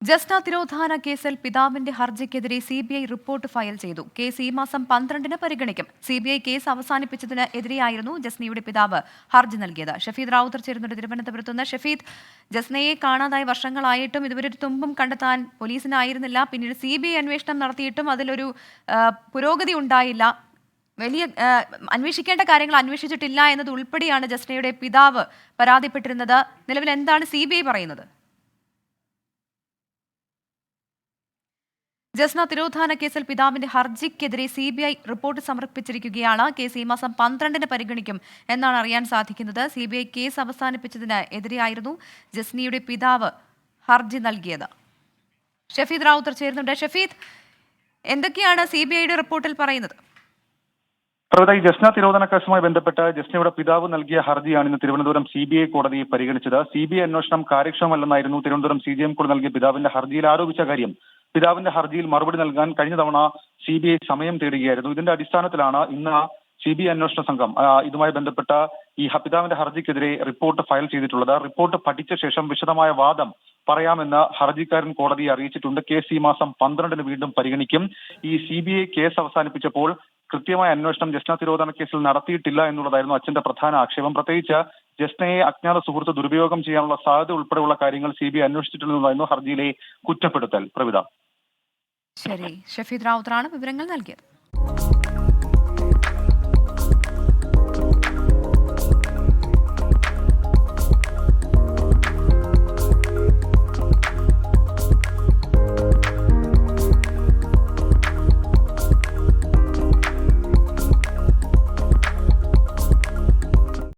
ജസ്ന തിരോധാന കേസിൽ പിതാവിന്റെ ഹർജിക്കെതിരെ CBI report file ചെയ്തു. കേസ് ഈ മാസം 12-ന് പരിഗണിക്കും. സിബിഐ കേസ് അവസാനിപ്പിച്ചതിന് എതിരെയായിരുന്നു ജസ്നയുടെ പിതാവ് ഹർജി നൽകിയത്. ഷഫീദ് റാവുത്തർ ചേരുന്നുണ്ട് തിരുവനന്തപുരത്തുനിന്ന്. ഷഫീദ്, ജസ്നയെ കാണാതായി വർഷങ്ങളായിട്ടും ഇതുവരെ ഒരു തുമ്പും കണ്ടെത്താൻ പോലീസിനായിരുന്നില്ല. പിന്നീട് സിബിഐ അന്വേഷണം നടത്തിയിട്ടും അതിലൊരു പുരോഗതി ഉണ്ടായില്ല. വലിയ അന്വേഷിക്കേണ്ട കാര്യങ്ങൾ അന്വേഷിച്ചിട്ടില്ല എന്നത് ഉൾപ്പെടെയാണ് ജസ്നയുടെ പിതാവ് പരാതിപ്പെട്ടിരുന്നത്. നിലവിൽ എന്താണ് സിബിഐ പറയുന്നത്? ജസ്ന തിരോധാന കേസിൽ പിതാവിന്റെ ഹർജിക്കെതിരെ സിബിഐ റിപ്പോർട്ട് സമർപ്പിച്ചിരിക്കുകയാണ്. കേസ് ഈ മാസം 12-ന് പരിഗണിക്കും എന്നാണ് അറിയാൻ സാധിക്കുന്നത്. സിബിഐ കേസ് അവസാനിപ്പിച്ചതിന് എതിരെയായിരുന്നു ജസ്നയുടെ പിതാവ് ഹർജി നൽകിയത്. ഷഫീദ് റാവുത്തർ ചേരുന്നുണ്ട്. ഷഫീദ്, എന്തൊക്കെയാണ് സിബിഐയുടെ റിപ്പോർട്ടിൽ പറയുന്നത്? ഈ ജസ്ന തിരോധന കേസുമായി ബന്ധപ്പെട്ട് ജസ്നയുടെ പിതാവ് നൽകിയ ഹർജിയാണ് ഇന്ന് തിരുവനന്തപുരം സിബിഐ കോടതി പരിഗണിച്ചത്. സിബിഐ അന്വേഷണം കാര്യക്ഷമമല്ലെന്നായിരുന്നു തിരുവനന്തപുരം സിജെഎം കോടതി നൽകിയ പിതാവിന്റെ ഹർജിയിൽ ആരോപിച്ച കാര്യം. പിതാവിന്റെ ഹർജിയിൽ മറുപടി നൽകാൻ കഴിഞ്ഞ തവണ സിബിഐ സമയം തേടുകയായിരുന്നു. ഇതിന്റെ അടിസ്ഥാനത്തിലാണ് ഇന്ന് സിബിഐ അന്വേഷണ സംഘം ഇതുമായി ബന്ധപ്പെട്ട ഈ പിതാവിന്റെ ഹർജിക്കെതിരെ റിപ്പോർട്ട് ഫയൽ ചെയ്തിട്ടുള്ളത്. റിപ്പോർട്ട് പഠിച്ച ശേഷം വിശദമായ വാദം പറയാമെന്ന് ഹർജിക്കാരൻ കോടതിയെ അറിയിച്ചിട്ടുണ്ട്. കേസ് ഈ മാസം 12-ന് വീണ്ടും പരിഗണിക്കും. ഈ സിബിഐ കേസ് അവസാനിപ്പിച്ചപ്പോൾ കൃത്യമായ അന്വേഷണം ജസ്ന തിരോധാന കേസിൽ നടത്തിയിട്ടില്ല എന്നുള്ളതായിരുന്നു അച്ഛന്റെ പ്രധാന ആക്ഷേപം. പ്രത്യേകിച്ച് ജസ്നയെ അജ്ഞാത സുഹൃത്ത് ദുരുപയോഗം ചെയ്യാനുള്ള സാധ്യത ഉൾപ്പെടെയുള്ള കാര്യങ്ങൾ സിബിഐ അന്വേഷിച്ചിട്ടുണ്ടെന്നായിരുന്നു ഹർജിയിലെ കുറ്റപ്പെടുത്തൽ. പ്രവിധ. ശരി, ഷഫീദ് റാവുത്തറാണ് വിവരങ്ങൾ നൽകിയത്.